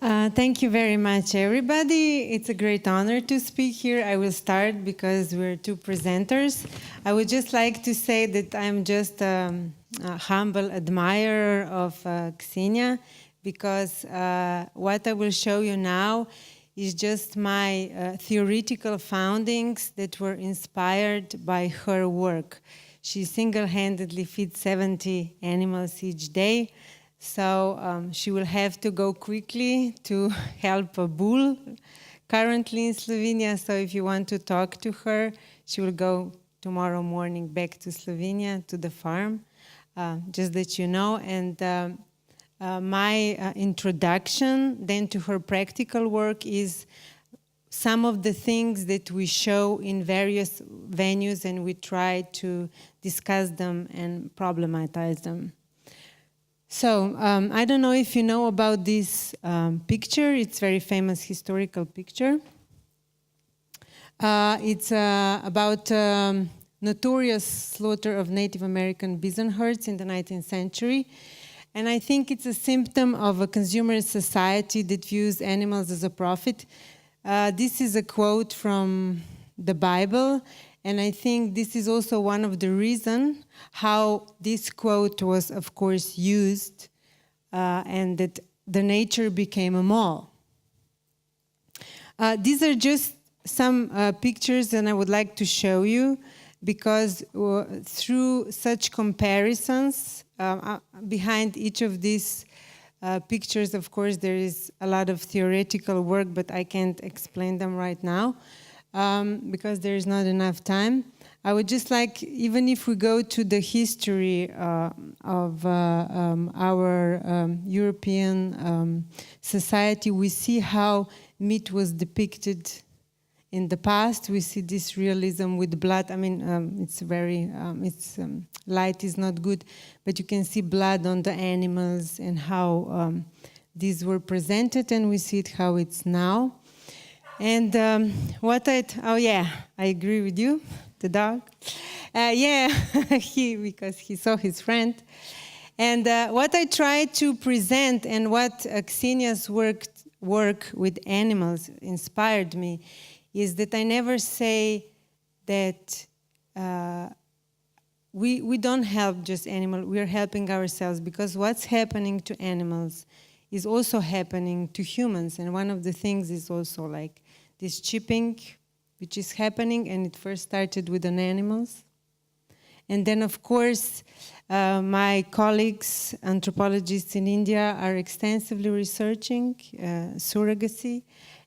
Thank you very much, everybody. It's a great honor to speak here. I will start because we're two presenters. I would just like to say that I'm just a humble admirer of Ksenia, because what I will show you now is just my theoretical foundings that were inspired by her work. She single-handedly feeds 70 animals each day. So she will have to go quickly to help a bull currently in Slovenia. So if you want to talk to her, she will go tomorrow morning back to Slovenia, to the farm, just that you know. And my introduction then to her practical work is some of the things that we show in various venues, and we try to discuss them and problematize them. So I don't know if you know about this picture. It's a very famous historical picture. It's about notorious slaughter of Native American bison herds in the 19th century. And I think it's a symptom of a consumerist society that views animals as a profit. This is a quote from the Bible. And I think this is also one of the reasons how this quote was, of course, used and that the nature became a mall. These are just some pictures that I would like to show you, because through such comparisons, behind each of these pictures, of course, there is a lot of theoretical work, but I can't explain them right now. Because there is not enough time. I would just like, even if we go to the history of our European society, we see how meat was depicted in the past. We see this realism with blood. I mean, it's very, light is not good, but you can see blood on the animals and how these were presented, and we see it how it's now. And oh yeah, I agree with you, the dog. Yeah, because he saw his friend. And what I try to present, and what Ksenia's work with animals inspired me, is that I never say that we don't help just animals, we are helping ourselves, because what's happening to animals is also happening to humans. And one of the things is also like this chipping, which is happening, and it first started with the animals. And then, of course, my colleagues, anthropologists in India, are extensively researching surrogacy.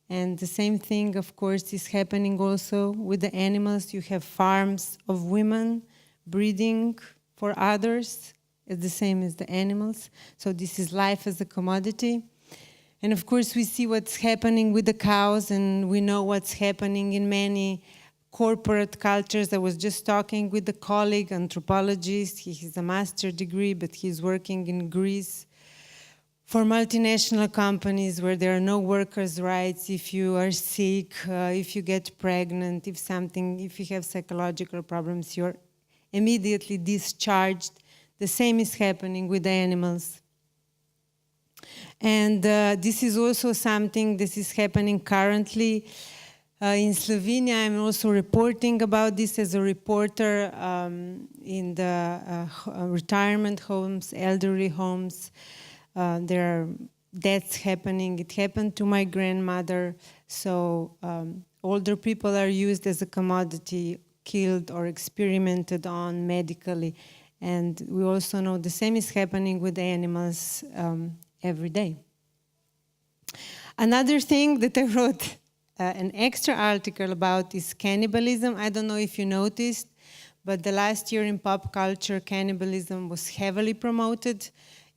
And the same thing, of course, is happening also with the animals. You have farms of women breeding for others, it's the same as the animals. So this is life as a commodity. And of course, we see what's happening with the cows, and we know what's happening in many corporate cultures. I was just talking with a colleague, anthropologist. He has a master's degree, but he's working in Greece for multinational companies where there are no workers' rights. If you are sick, if you get pregnant, if you have psychological problems, you're immediately discharged. The same is happening with the animals. And this is also something that is happening currently in Slovenia. I'm also reporting about this as a reporter in the retirement homes, elderly homes. There are deaths happening. It happened to my grandmother. So older people are used as a commodity, killed or experimented on medically. And we also know the same is happening with the animals every day. Another thing that I wrote an extra article about is cannibalism. I don't know if you noticed, but the last year in pop culture, cannibalism was heavily promoted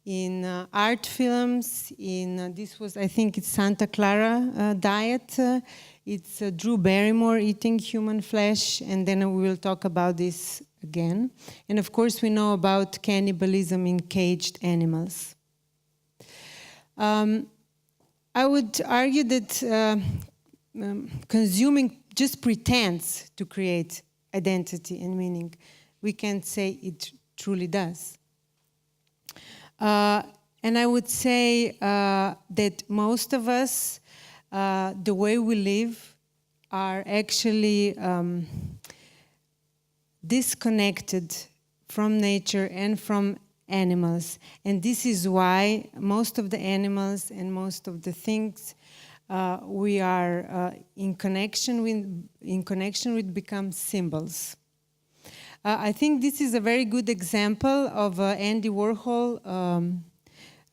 in art films. This was, I think it's Santa Clara diet. It's Drew Barrymore eating human flesh, and then we will talk about this again. And of course, we know about cannibalism in caged animals. I would argue that consuming just pretends to create identity and meaning. We can't say it truly does. And I would say that most of us, the way we live, are actually disconnected from nature and from animals. And this is why most of the animals and most of the things we are in connection with become symbols. I think this is a very good example of Andy Warhol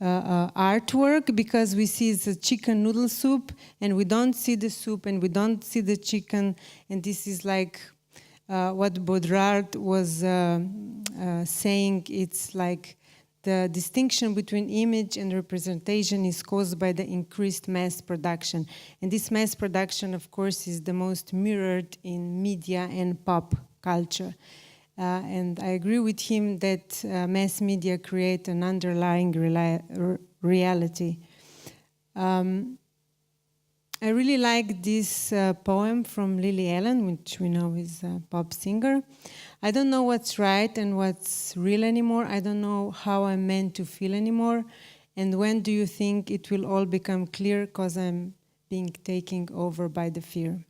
artwork, because we see it's a chicken noodle soup and we don't see the soup and we don't see the chicken, and this is like what Baudrillard was saying. It's like the distinction between image and representation is caused by the increased mass production, and this mass production, of course, is the most mirrored in media and pop culture. And I agree with him that mass media create an underlying reality. I really like this poem from Lily Allen, which we know is a pop singer. I don't know what's right and what's real anymore. I don't know how I'm meant to feel anymore. And when do you think it will all become clear? Because I'm being taken over by the fear.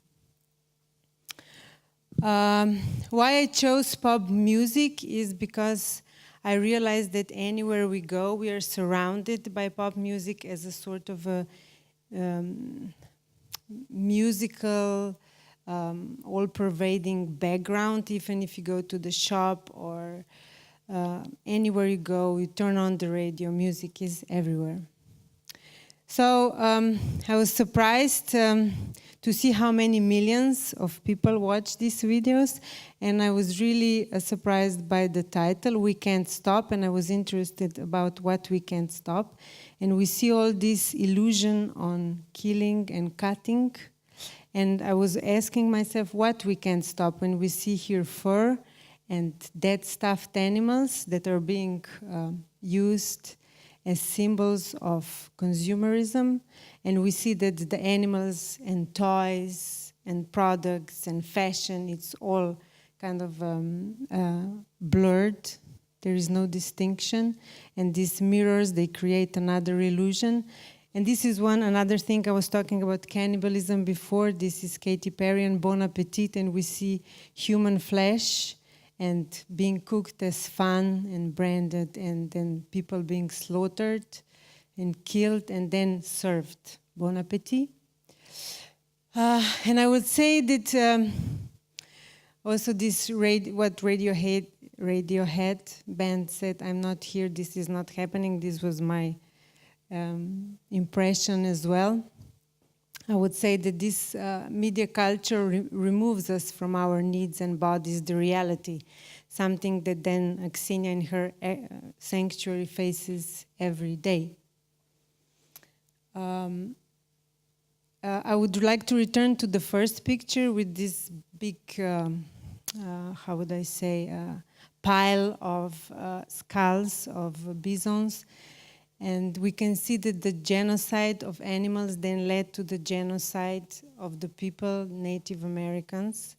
Why I chose pop music is because I realized that anywhere we go, we are surrounded by pop music as a sort of a musical, all-pervading background. Even if you go to the shop or anywhere you go, you turn on the radio, music is everywhere. So I was surprised to see how many millions of people watch these videos, and I was really surprised by the title, We Can't Stop, and I was interested about what we can't stop. And we see all this illusion on killing and cutting, and I was asking myself what we can't stop when we see here fur and dead stuffed animals that are being used as symbols of consumerism, and we see that the animals and toys and products and fashion, it's all kind of blurred. There is no distinction, and these mirrors, they create another illusion. And this is another thing I was talking about cannibalism before. This is Katy Perry and Bon Appetit, and we see human flesh and being cooked as fun and branded, and then people being slaughtered and killed and then served. Bon appetit. And I would say that also this what Radiohead band said, I'm not here, this is not happening. This was my impression as well. I would say that this media culture removes us from our needs and bodies, the reality, something that then Ksenia in her sanctuary faces every day. I would like to return to the first picture with this big, how would I say, pile of skulls of bisons. And we can see that the genocide of animals then led to the genocide of the people, Native Americans,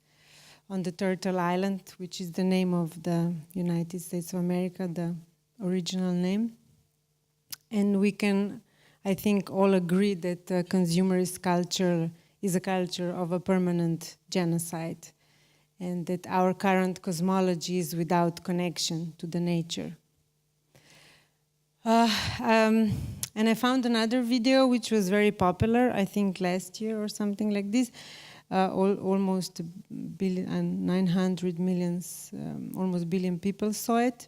on the Turtle Island, which is the name of the United States of America, the original name. And we can, I think, all agree that consumerist culture is a culture of a permanent genocide, and that our current cosmology is without connection to the nature. And I found another video which was very popular, I think last year or something like this. Almost 900 million, almost billion people saw it.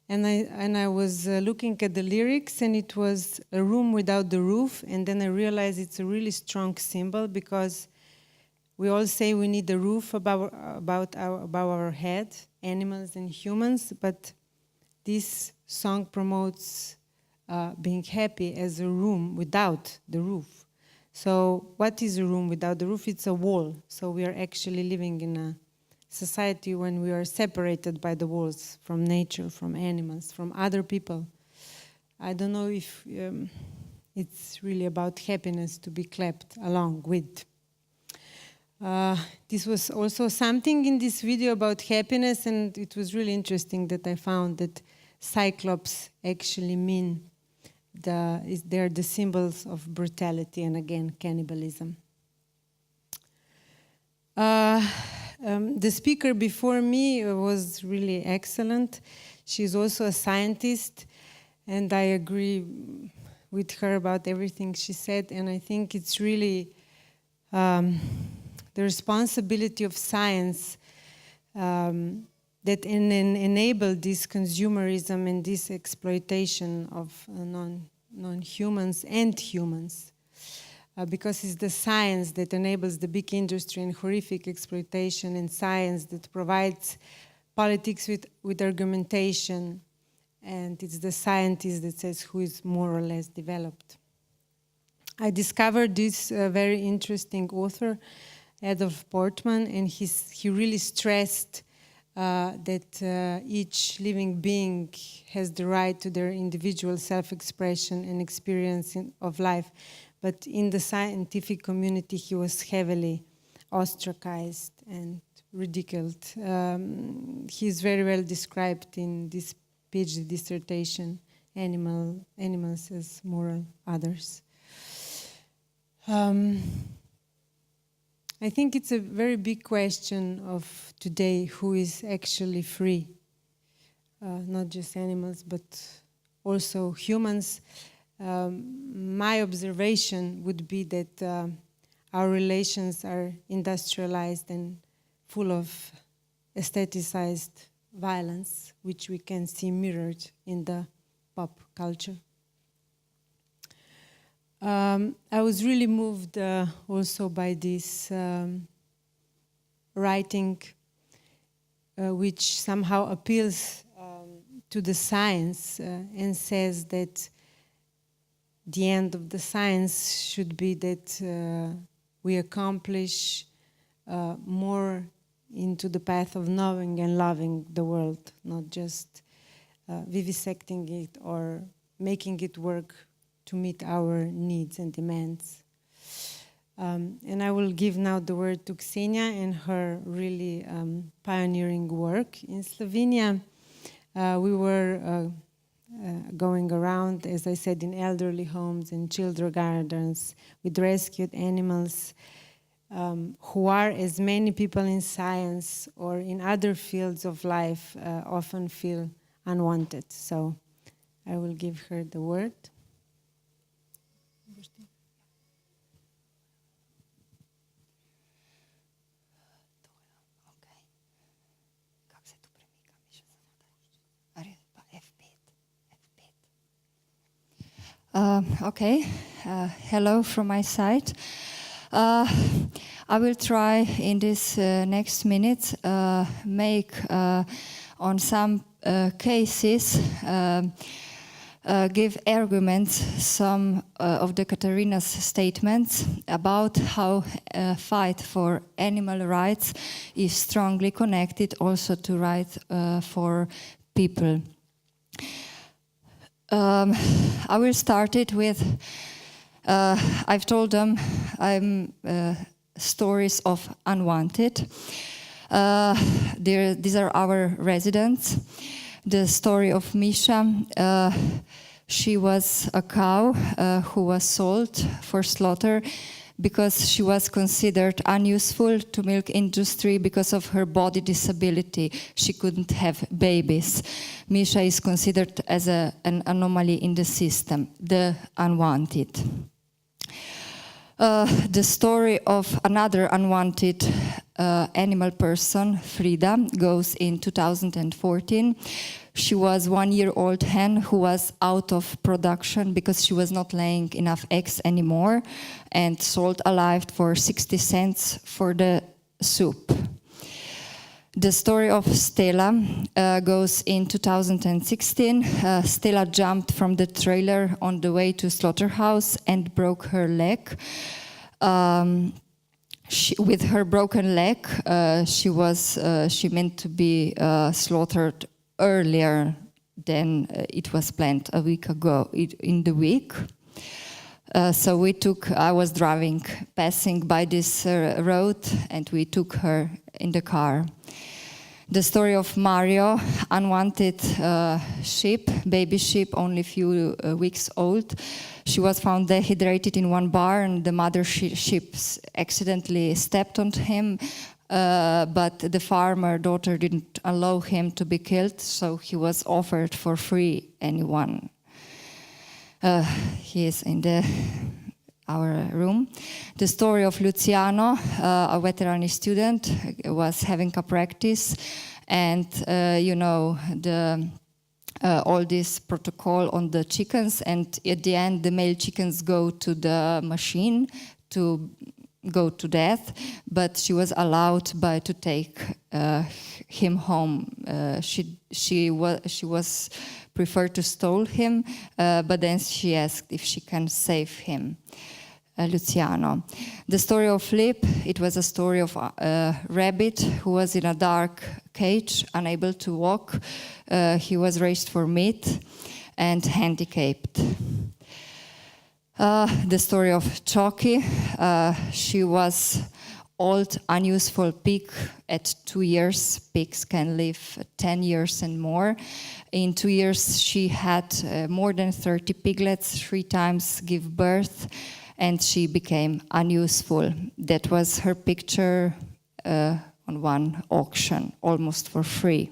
And I was looking at the lyrics, and it was a room without the roof. And then I realized it's a really strong symbol, because we all say we need a roof above our head, animals and humans, but this song promotes being happy as a room without the roof. So what is a room without the roof? It's a wall. So we are actually living in a society when we are separated by the walls from nature, from animals, from other people. I don't know if it's really about happiness to be clapped along with. This was also something in this video about happiness, and it was really interesting that I found that Cyclops actually mean they're the symbols of brutality and, again, cannibalism. The speaker before me was really excellent. She's also a scientist, and I agree with her about everything she said, and I think it's really the responsibility of science that enable this consumerism and this exploitation of non-humans and humans. Because it's the science that enables the big industry and horrific exploitation, and science that provides politics with argumentation, and it's the scientist that says who is more or less developed. I discovered this very interesting author, Adolf Portman, and he really stressed that each living being has the right to their individual self-expression and experience of life. But in the scientific community, he was heavily ostracized and ridiculed. He's very well described in this PhD dissertation, Animals as Moral Others. I think it's a very big question of today, who is actually free? Not just animals, but also humans. My observation would be that our relations are industrialized and full of aestheticized violence, which we can see mirrored in the pop culture. I was really moved also by this writing, which somehow appeals to the science and says that the end of the science should be that we accomplish more into the path of knowing and loving the world, not just vivisecting it or making it work to meet our needs and demands. And I will give now the word to Ksenia and her really pioneering work. In Slovenia, we were going around, as I said, in elderly homes and children gardens with rescued animals who are, as many people in science or in other fields of life, often feel unwanted. So I will give her the word. Hello from my side. I will try in this next minute make on some cases give arguments some of the Katarina's statements about how fight for animal rights is strongly connected also to rights for people. I will start it with, I've told them I'm stories of unwanted. These are our residents. The story of Misha, she was a cow who was sold for slaughter because she was considered unuseful to milk industry because of her body disability. She couldn't have babies. Misha is considered as an anomaly in the system, the unwanted. The story of another unwanted animal person, Frida, goes in 2014. She was 1-year-old hen who was out of production because she was not laying enough eggs anymore and sold alive for 60 cents for the soup. The story of Stella goes in 2016. Stella jumped from the trailer on the way to slaughterhouse and broke her leg. With her broken leg, she meant to be slaughtered earlier than it was planned a week ago in the week. So I was passing by this road, and we took her in the car. The story of Mario, unwanted sheep, baby sheep, only a few weeks old. She was found dehydrated in one barn. The mother sheep accidentally stepped on him, but the farmer daughter didn't allow him to be killed, so he was offered for free anyone. He is in our room. The story of Luciano, a veterinary student, was having a practice, and all this protocol on the chickens, and at the end the male chickens go to the machine to go to death, but she was allowed to take him home. She was preferred to stole him, but then she asked if she can save him. Luciano. The story of Flip, it was a story of a rabbit who was in a dark cage, unable to walk. He was raised for meat and handicapped. The story of Choki, she was old, unuseful pig. At 2 years, pigs can live 10 years and more. In 2 years, she had more than 30 piglets, 3 times give birth, and she became unuseful. That was her picture on one auction, almost for free.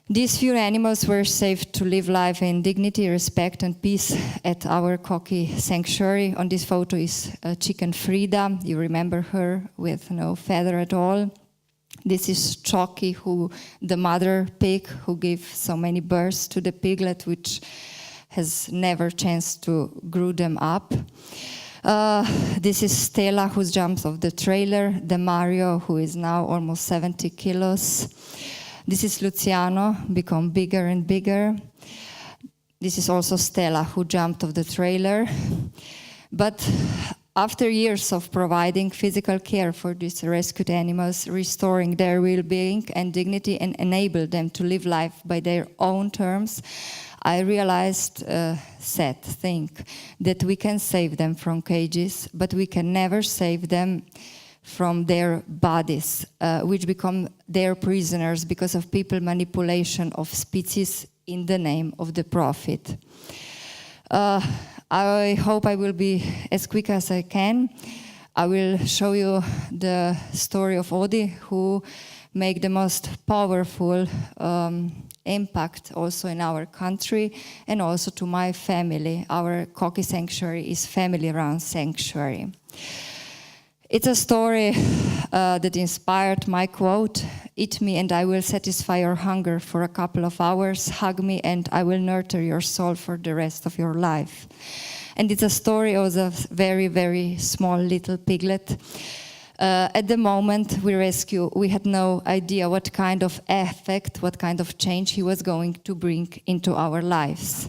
These few animals were saved to live life in dignity, respect, and peace at our cocky sanctuary. On this photo is chicken Frida. You remember her with no feather at all. This is Choki, the mother pig, who gave so many births to the piglet, which has never chance to grow them up. This is Stella, who jumps off the trailer. The Mario, who is now almost 70 kilos. This is Luciano, become bigger and bigger. This is also Stella, who jumped off the trailer. But after years of providing physical care for these rescued animals, restoring their well-being and dignity, and enable them to live life by their own terms, I realized a sad thing, that we can save them from cages, but we can never save them from their bodies, which become their prisoners because of people manipulation of species in the name of the profit. I hope I will be as quick as I can. I will show you the story of Odie, who made the most powerful impact also in our country and also to my family. Our Cocky Sanctuary is family-run sanctuary. It's a story that inspired my quote, "Eat me and I will satisfy your hunger for a couple of hours, hug me and I will nurture your soul for the rest of your life." And it's a story of a very, very small little piglet. At the moment we had no idea what kind of effect, what kind of change he was going to bring into our lives.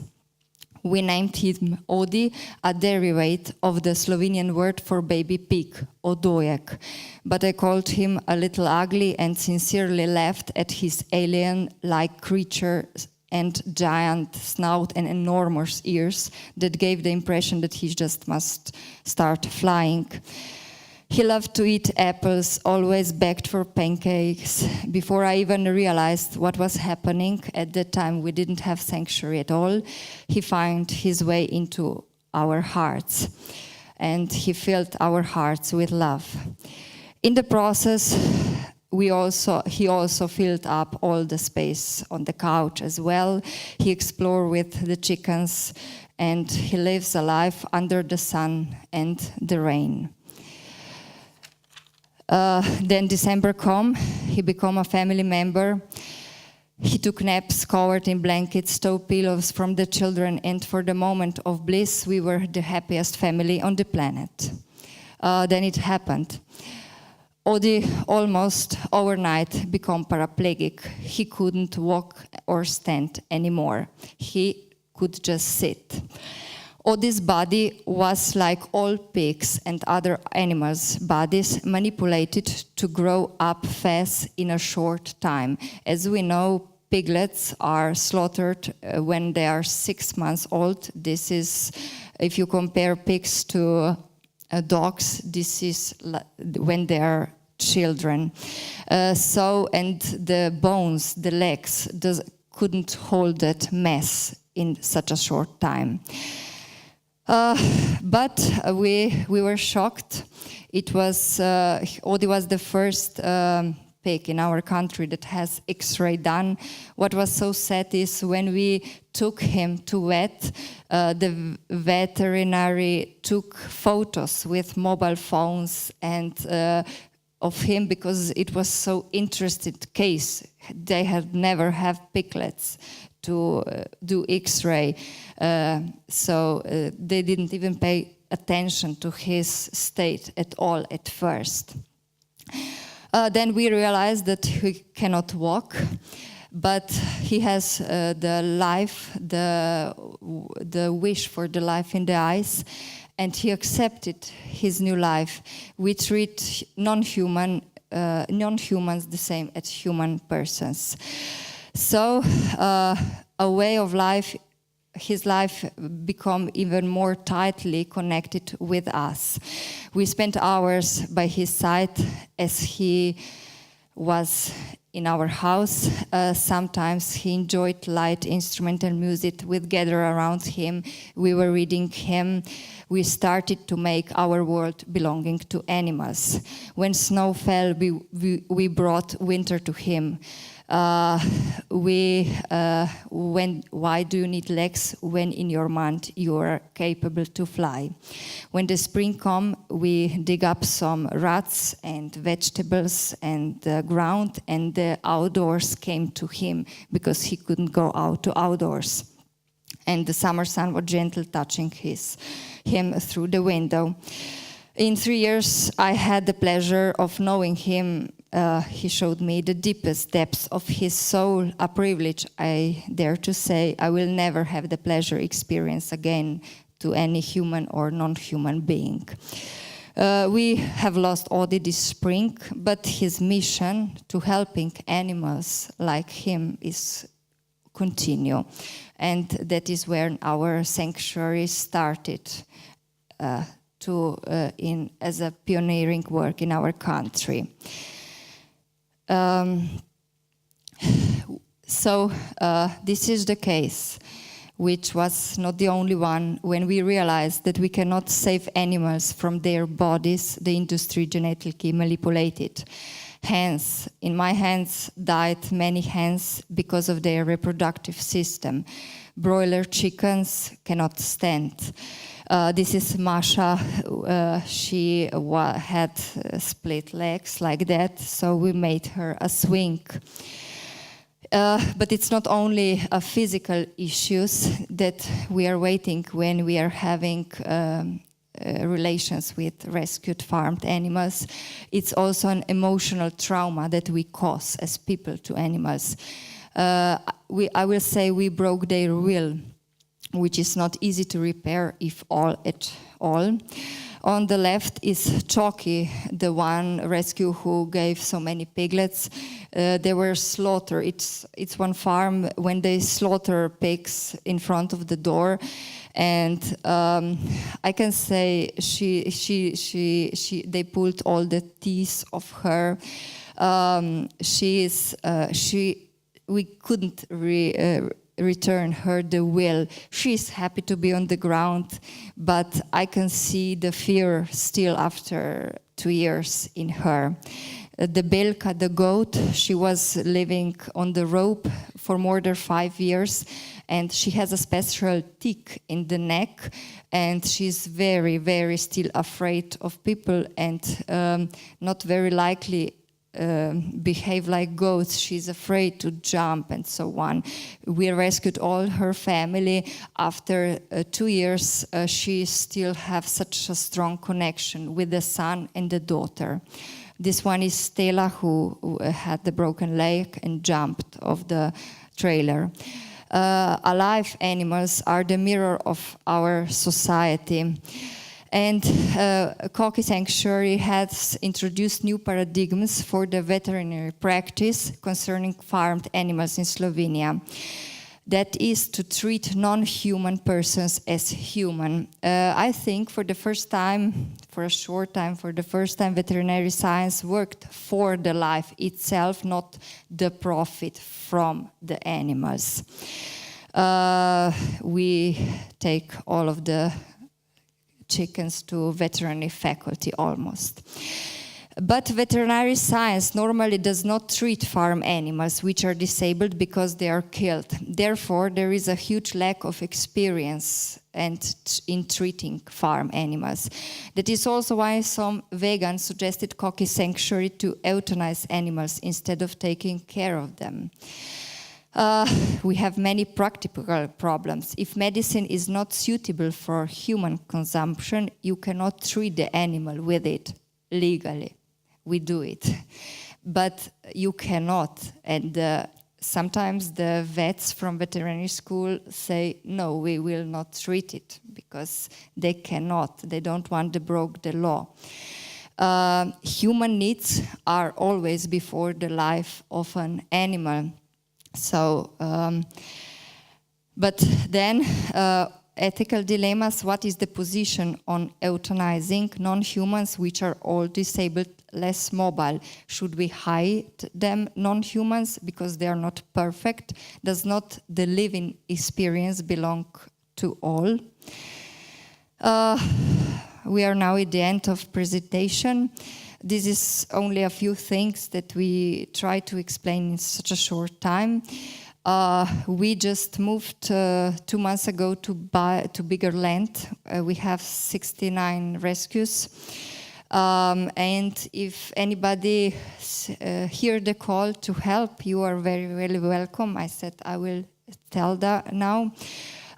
We named him Odie, a derivative of the Slovenian word for baby pig, odojek. But I called him a little ugly and sincerely laughed at his alien-like creature and giant snout and enormous ears that gave the impression that he just must start flying. He loved to eat apples, always begged for pancakes. Before I even realized what was happening, at that time we didn't have sanctuary at all, he found his way into our hearts. And he filled our hearts with love. In the process, he also filled up all the space on the couch as well. He explored with the chickens, and he lives a life under the sun and the rain. Then December come, he became a family member. He took naps covered in blankets, stole pillows from the children, and for the moment of bliss, we were the happiest family on the planet. Then it happened. Odie almost overnight became paraplegic. He couldn't walk or stand anymore. He could just sit. Odie's body was like all pigs and other animals' bodies, manipulated to grow up fast in a short time. As we know, piglets are slaughtered when they are 6 months old. This is, if you compare pigs to dogs, this is when they are children. And the bones, the legs, couldn't hold that mass in such a short time. But we were shocked. It was Odie was the first pig in our country that has X-ray done. What was so sad is when we took him to vet, the veterinary took photos with mobile phones and of him because it was so interesting case. They had never have piglets to do X-ray, so they didn't even pay attention to his state at all at first. Then we realized that he cannot walk, but he has the life, the wish for the life in the eyes, and he accepted his new life. We treat non-humans the same as human persons. So a way of life, his life become even more tightly connected with us. We spent hours by his side as he was in our house. Sometimes he enjoyed light instrumental music. We'd gather around him. We were reading him. We started to make our world belonging to animals. When snow fell, we brought winter to him. Why do you need legs when in your mind you are capable to fly? When the spring come, we dig up some rats and vegetables and the ground, and the outdoors came to him because he couldn't go out to outdoors. And the summer sun was gentle touching him through the window. In 3 years, I had the pleasure of knowing him. He showed me the deepest depths of his soul, a privilege, I dare to say, I will never have the pleasure experience again to any human or non-human being. We have lost Odie this spring, but his mission to helping animals like him is continue. And that is where our sanctuary started as a pioneering work in our country. This is the case, which was not the only one, when we realized that we cannot save animals from their bodies, the industry genetically manipulated. Hens, in my hands, died many hens because of their reproductive system. Broiler chickens cannot stand. This is Masha. She had split legs like that, so we made her a swing. But it's not only physical issues that we are waiting when we are having relations with rescued farmed animals. It's also an emotional trauma that we cause as people to animals. I will say we broke their will, which is not easy to repair, if at all. On the left is Chalky, the one rescue who gave so many piglets. They were slaughtered. It's one farm when they slaughter pigs in front of the door, and I can say they pulled all the teeth of her. We couldn't return her the will. She's happy to be on the ground, but I can see the fear still after 2 years in her. The Belka, the goat, she was living on the rope for more than 5 years, and she has a special tick in the neck, and she's very, very still afraid of people, and not very likely behave like goats. She's afraid to jump and so on. We rescued all her family. After 2 years, she still have such a strong connection with the son and the daughter. This one is Stella, who had the broken leg and jumped off the trailer. Alive animals are the mirror of our society. And Koki Sanctuary has introduced new paradigms for the veterinary practice concerning farmed animals in Slovenia. That is to treat non-human persons as human. I think for the first time for a short time, for the first time, veterinary science worked for the life itself, not the profit from the animals. We take all of the chickens to veterinary faculty almost. But veterinary science normally does not treat farm animals which are disabled because they are killed. Therefore, there is a huge lack of experience in treating farm animals. That is also why some vegans suggested Cocky Sanctuary to euthanize animals instead of taking care of them. We have many practical problems. If medicine is not suitable for human consumption, you cannot treat the animal with it legally. We do it, but you cannot. And sometimes the vets from veterinary school say, no, we will not treat it because they cannot. They don't want to break the law. Human needs are always before the life of an animal. So, but then ethical dilemmas, what is the position on euthanizing non-humans which are all disabled, less mobile? Should we hide them, non-humans, because they are not perfect? Does not the living experience belong to all? We are now at the end of presentation. This is only a few things that we try to explain in such a short time. We just moved 2 months ago to bigger land. We have 69 rescues. And if anybody hear the call to help, you are very, very welcome. I said I will tell that now.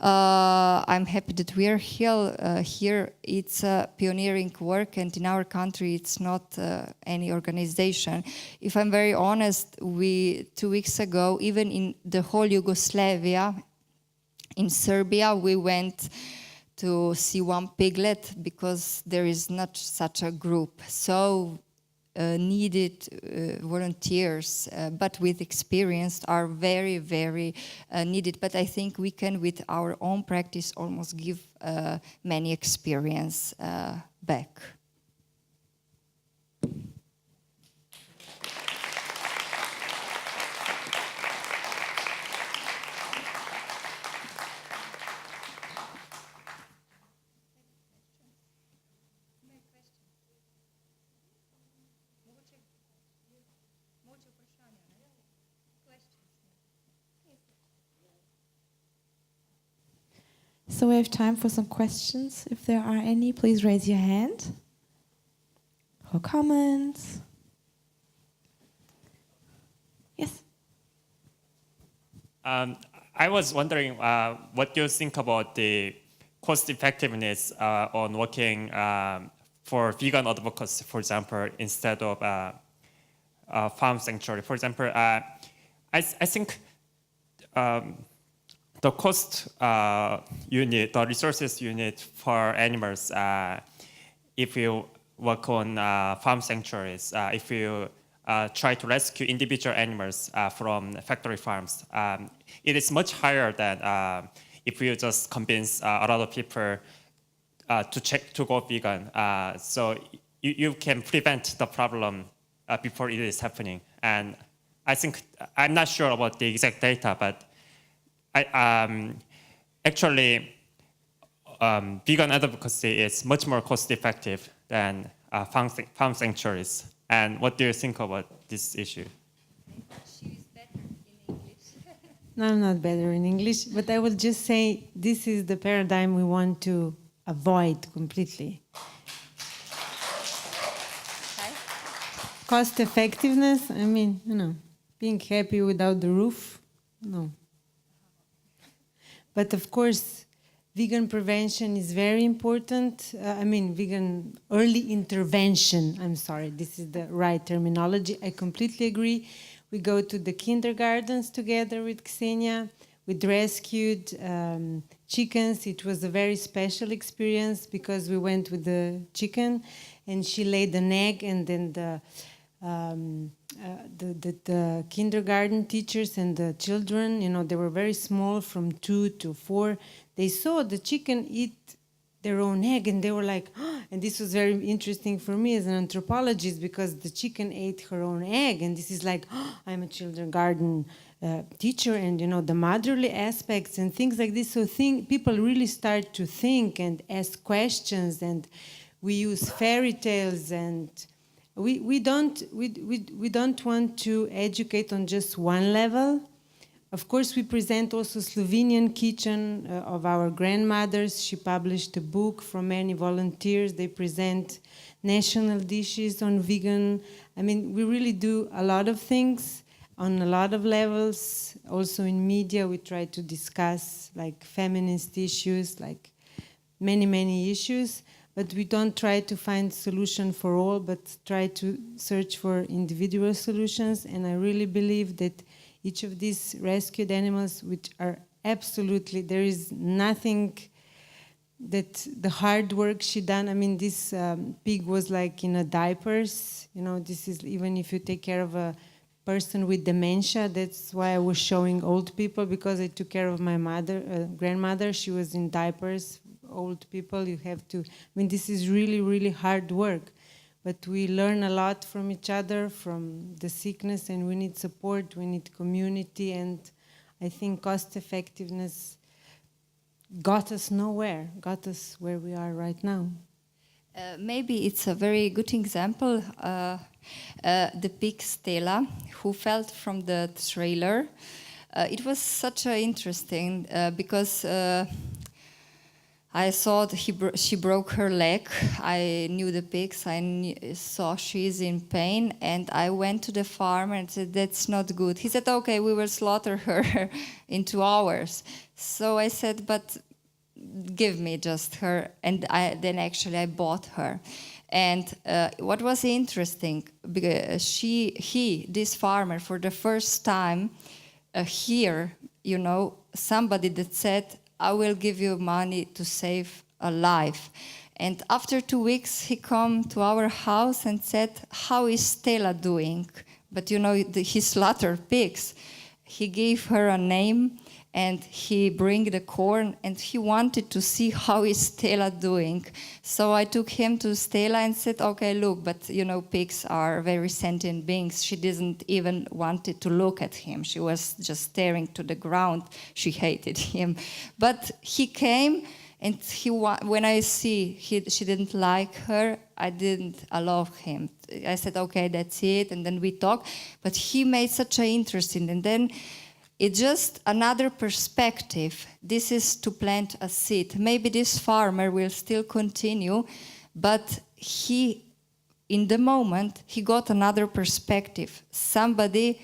I'm happy that we are here. It's a pioneering work, and in our country it's not any organization. If I'm very honest, 2 weeks ago, even in the whole Yugoslavia, in Serbia, we went to see one piglet because there is not such a group. So needed volunteers, but with experience are very, very needed. But I think we can, with our own practice, almost give many experience back. So we have time for some questions. If there are any, please raise your hand. Or comments. Yes. I was wondering what you think about the cost effectiveness on working for vegan advocacy, for example, instead of farm sanctuary. For example, I think the cost you need, the resources you need for animals, if you work on farm sanctuaries, if you try to rescue individual animals from factory farms, it is much higher than if you just convince a lot of people to go vegan. So you can prevent the problem before it is happening. And I think, I'm not sure about the exact data, but actually, vegan advocacy is much more cost-effective than farm sanctuaries. And what do you think about this issue? She is better in English. No, I'm not better in English, but I will just say this is the paradigm we want to avoid completely. Okay. Cost effectiveness, I mean, being happy without the roof, no. But of course, vegan prevention is very important. Vegan early intervention, I'm sorry, this is the right terminology. I completely agree. We go to the kindergartens together with Ksenia. We rescued chickens. It was a very special experience because we went with the chicken and she laid an egg, and then the kindergarten teachers and the children, they were very small, from 2 to 4. They saw the chicken eat their own egg, and they were like, oh, and this was very interesting for me as an anthropologist, because the chicken ate her own egg, and this is like, oh, I'm a kindergarten teacher, and the motherly aspects and things like this. So people really start to think and ask questions, and we use fairy tales, and we don't want to educate on just one level. Of course, we present also Slovenian kitchen of our grandmothers. She published a book from many volunteers. They present national dishes on vegan. I mean, we really do a lot of things on a lot of levels. Also in media, we try to discuss like feminist issues, like many issues. But we don't try to find solution for all, but try to search for individual solutions. And I really believe that each of these rescued animals, which are absolutely, there is nothing that the hard work she done. I mean, this pig was like in a diapers. This is, even if you take care of a person with dementia, that's why I was showing old people, because I took care of my grandmother. She was in diapers. Old people, you have to, I mean, this is really hard work. But we learn a lot from each other, from the sickness, and we need support, we need community, and I think cost-effectiveness got us nowhere, got us where we are right now. Maybe it's a very good example, the pig Stella, who fell from the trailer. It was such a interesting, because I thought she broke her leg. I knew the pigs. I saw she's in pain, and I went to the farmer and said, that's not good. He said, okay, we will slaughter her in 2 hours. So I said, but give me just her. And then actually I bought her. And what was interesting, because this farmer, for the first time here, somebody that said, I will give you money to save a life. And after 2 weeks, he come to our house and said, how is Stella doing? But he slaughtered pigs. He gave her a name, and he bring the corn, and he wanted to see how is Stella doing. So I took him to Stella and said, okay, look, but pigs are very sentient beings. She didn't even wanted to look at him. She was just staring to the ground. She hated him. But he came, and when I see she didn't like her, I didn't allow him. I said, okay, that's it, and then we talked. But he made such an interest in it, and then it's just another perspective. This is to plant a seed. Maybe this farmer will still continue, but in the moment, he got another perspective. Somebody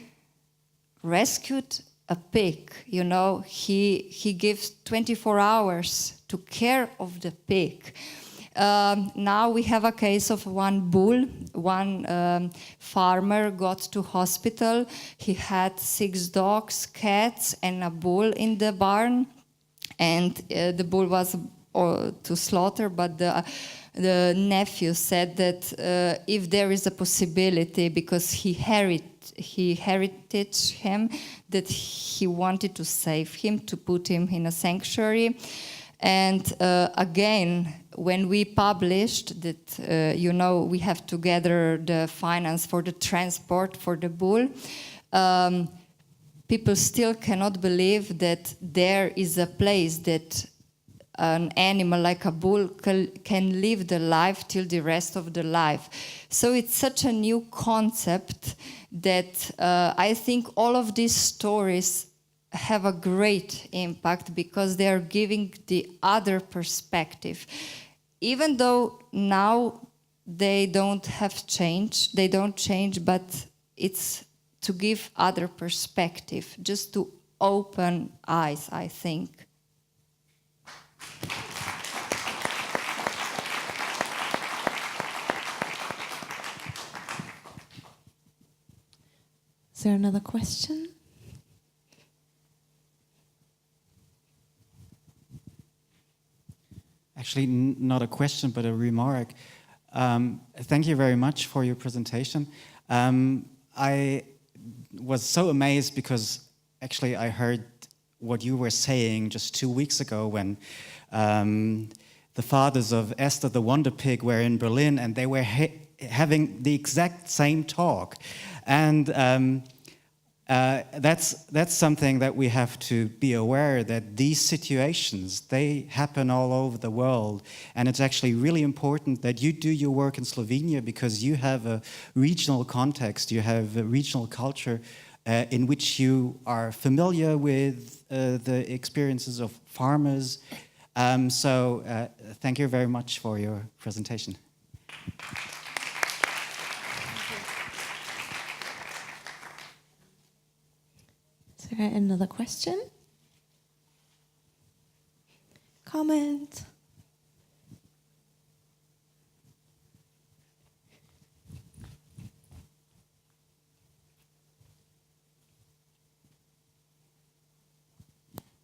rescued a pig, he gives 24 hours to care of the pig. Now we have a case of one bull. One farmer got to hospital. He had 6 dogs, cats, and a bull in the barn. And the bull was to slaughter, but the nephew said that if there is a possibility, because he herited him, that he wanted to save him, to put him in a sanctuary. And again, when we published that, we have to gather the finance for the transport for the bull, people still cannot believe that there is a place that an animal like a bull can live the life till the rest of the life. So it's such a new concept that I think all of these stories have a great impact, because they are giving the other perspective. Even though now they don't change, but it's to give other perspective, just to open eyes, I think. Is there another question? Actually, not a question, but a remark. Thank you very much for your presentation. I was so amazed because actually I heard what you were saying just 2 weeks ago when the fathers of Esther the Wonder Pig were in Berlin, and they were having the exact same talk. And that's something that we have to be aware, that these situations, they happen all over the world. And it's actually really important that you do your work in Slovenia, because you have a regional context, you have a regional culture in which you are familiar with the experiences of farmers. So thank you very much for your presentation. Is there another question? Comment?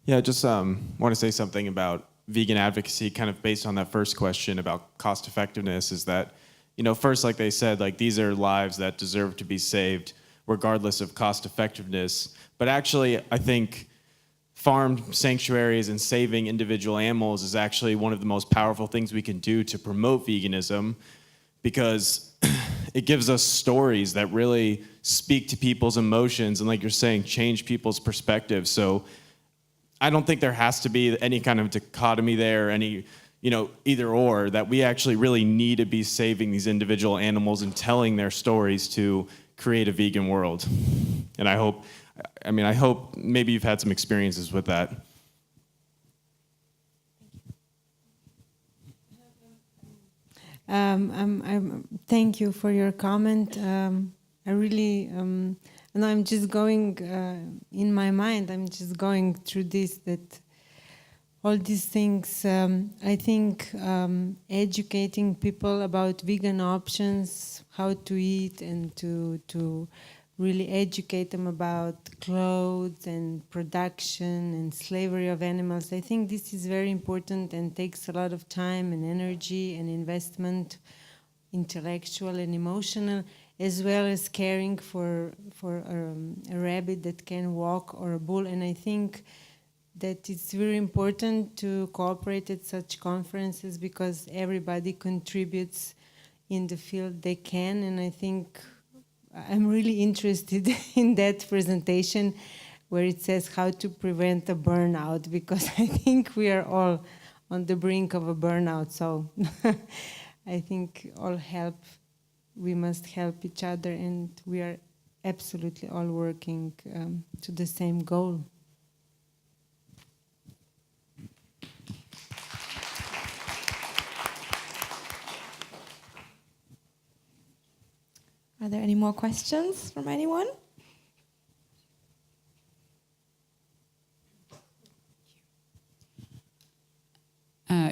Yeah, just want to say something about vegan advocacy, kind of based on that first question about cost effectiveness, is that, you know, first, like they said, like these are lives that deserve to be saved regardless of cost effectiveness. But actually, I think farm sanctuaries and saving individual animals is actually one of the most powerful things we can do to promote veganism, because it gives us stories that really speak to people's emotions and, like you're saying, change people's perspectives. So I don't think there has to be any kind of dichotomy there, any, you know, either or, that we actually really need to be saving these individual animals and telling their stories to create a vegan world. And I hope maybe you've had some experiences with that. Thank you for your comment. I really, and I'm just going, in my mind, I'm just going through this, that all these things, I think educating people about vegan options, how to eat, and to really educate them about clothes and production and slavery of animals. I think this is very important and takes a lot of time and energy and investment, intellectual and emotional, as well as caring for a rabbit that can walk or a bull. And I think that it's very important to cooperate at such conferences, because everybody contributes in the field they can. And I think I'm really interested in that presentation where it says how to prevent a burnout, because I think we are all on the brink of a burnout. So I think we must help each other, and we are absolutely all working to the same goal. Are there any more questions from anyone?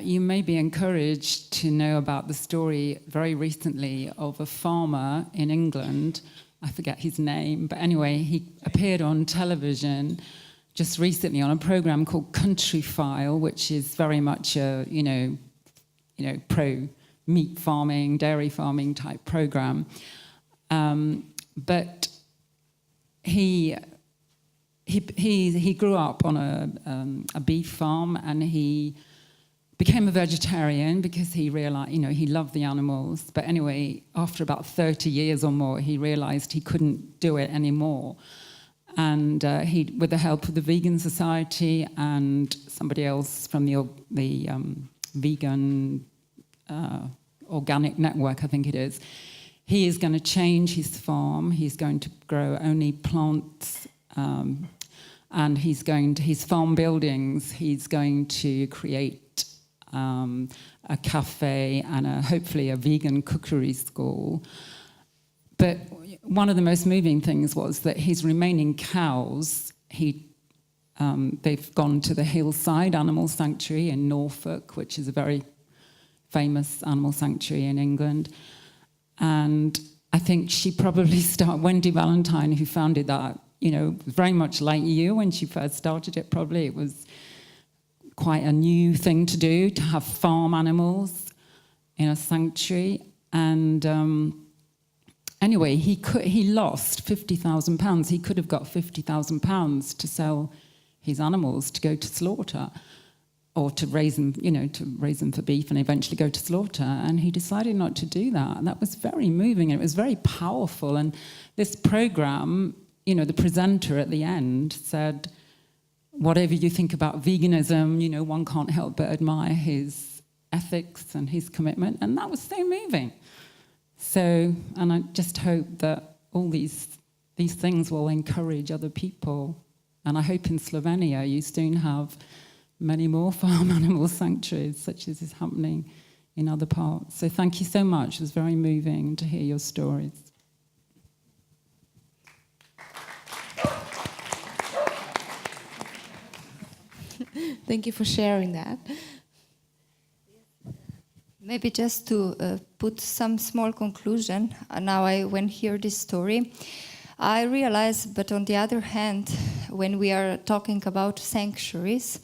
You may be encouraged to know about the story very recently of a farmer in England. I forget his name, but anyway, he appeared on television just recently on a program called Country File, which is very much a pro meat farming, dairy farming type program. But he grew up on a beef farm, and he became a vegetarian because he realized, he loved the animals. But anyway, after about 30 years or more, he realized he couldn't do it anymore. And he, with the help of the Vegan Society and somebody else from the Vegan Organic Network, I think it is, he is going to change his farm. He's going to grow only plants, and his farm buildings, he's going to create a cafe and hopefully a vegan cookery school. But one of the most moving things was that his remaining cows, they've gone to the Hillside Animal Sanctuary in Norfolk, which is a very famous animal sanctuary in England. And I think she probably Wendy Valentine, who founded that, very much like you when she first started it, probably it was quite a new thing to do, to have farm animals in a sanctuary. And anyway, he lost £50,000. He could have got £50,000 to sell his animals to go to slaughter. or to raise them for beef and eventually go to slaughter. And he decided not to do that. And that was very moving. And it was very powerful. And this program, the presenter at the end said, whatever you think about veganism, one can't help but admire his ethics and his commitment. And that was so moving. So, and I just hope that all these things will encourage other people. And I hope in Slovenia you soon have many more farm animal sanctuaries, such as is happening in other parts. So thank you so much. It was very moving to hear your stories. Thank you for sharing that. Maybe just to put some small conclusion, now when I hear this story, I realize, but on the other hand, when we are talking about sanctuaries,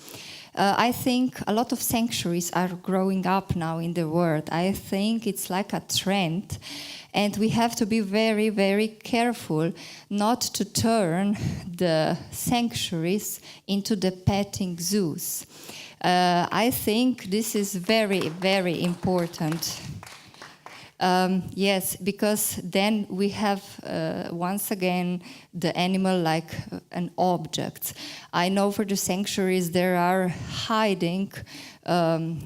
I think a lot of sanctuaries are growing up now in the world. I think it's like a trend, and we have to be very, very careful not to turn the sanctuaries into the petting zoos. I think this is very, very important. Yes, because then we have once again the animal like an object. I know for the sanctuaries there are hiding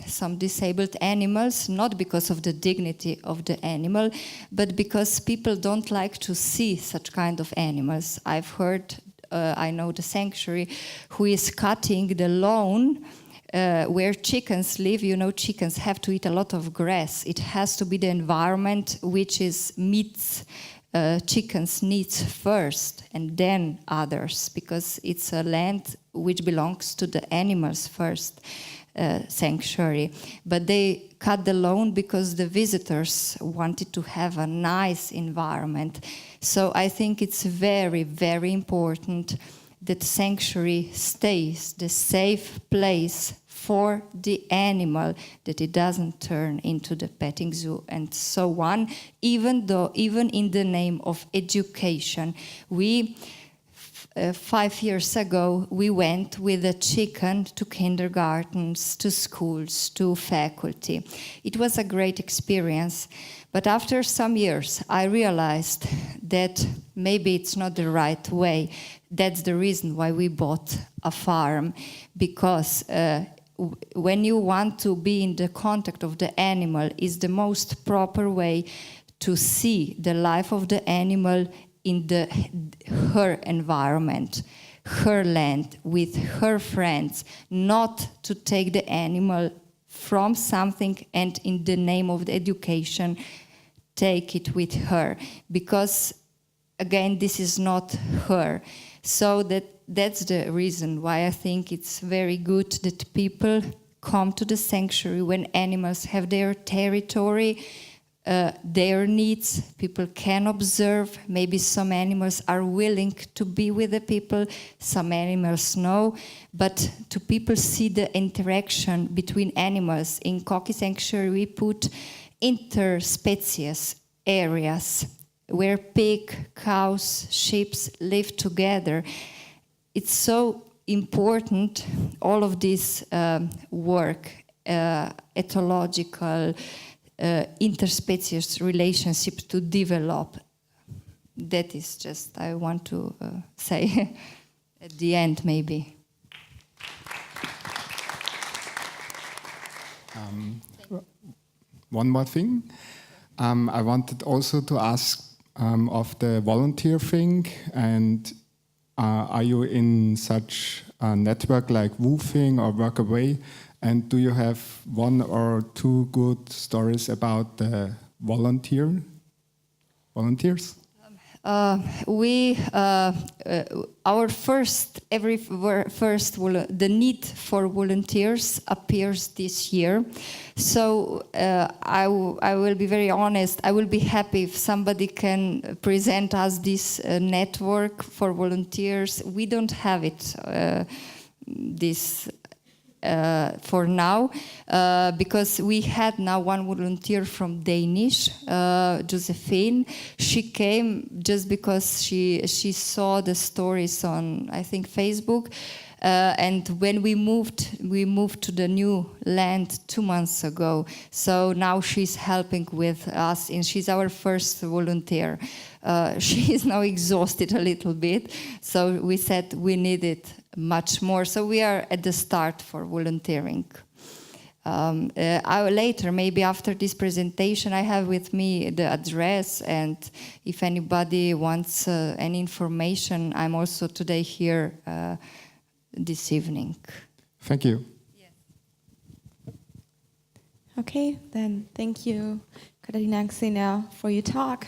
some disabled animals, not because of the dignity of the animal, but because people don't like to see such kind of animals. I've heard, I know the sanctuary who is cutting the lawn where chickens live. Chickens have to eat a lot of grass. It has to be the environment which meets chickens' needs first and then others, because it's a land which belongs to the animals first, sanctuary. But they cut the lawn because the visitors wanted to have a nice environment. So I think it's very, very important that sanctuary stays the safe place for the animal, that it doesn't turn into the petting zoo and so on, even in the name of education. We 5 years ago, we went with a chicken to kindergartens, to schools, to faculty. It was a great experience. But after some years, I realized that maybe it's not the right way. That's the reason why we bought a farm, because when you want to be in the contact of the animal, is the most proper way to see the life of the animal in her environment, her land, with her friends, not to take the animal from something and in the name of the education take it with her, because again this is not her. So that's the reason why I think it's very good that people come to the sanctuary when animals have their territory, their needs. People can observe. Maybe some animals are willing to be with the people, some animals no, but to people see the interaction between animals. In Koki Sanctuary we put interspecies areas where pig, cows, sheep live together. It's so important, all of this work, ethological, interspecies relationships to develop. That is just, I want to say at the end maybe. One more thing. I wanted also to ask of the volunteer thing, and are you in such a network like Woofing or Workaway? And do you have one or two good stories about the volunteers? The need for volunteers appears this year. So I will be very honest. I will be happy if somebody can present us this network for volunteers. We don't have it. for now, because we had now one volunteer from Danish, Josephine. She came just because she saw the stories on, I think, Facebook. And when we moved to the new land 2 months ago. So now she's helping with us, and she's our first volunteer. She is now exhausted a little bit, so we said we needed much more. So we are at the start for volunteering. Later, maybe after this presentation, I have with me the address, and if anybody wants any information, I'm also today here this evening. Thank you. Okay, then thank you, Katarina and Xenia, for your talk.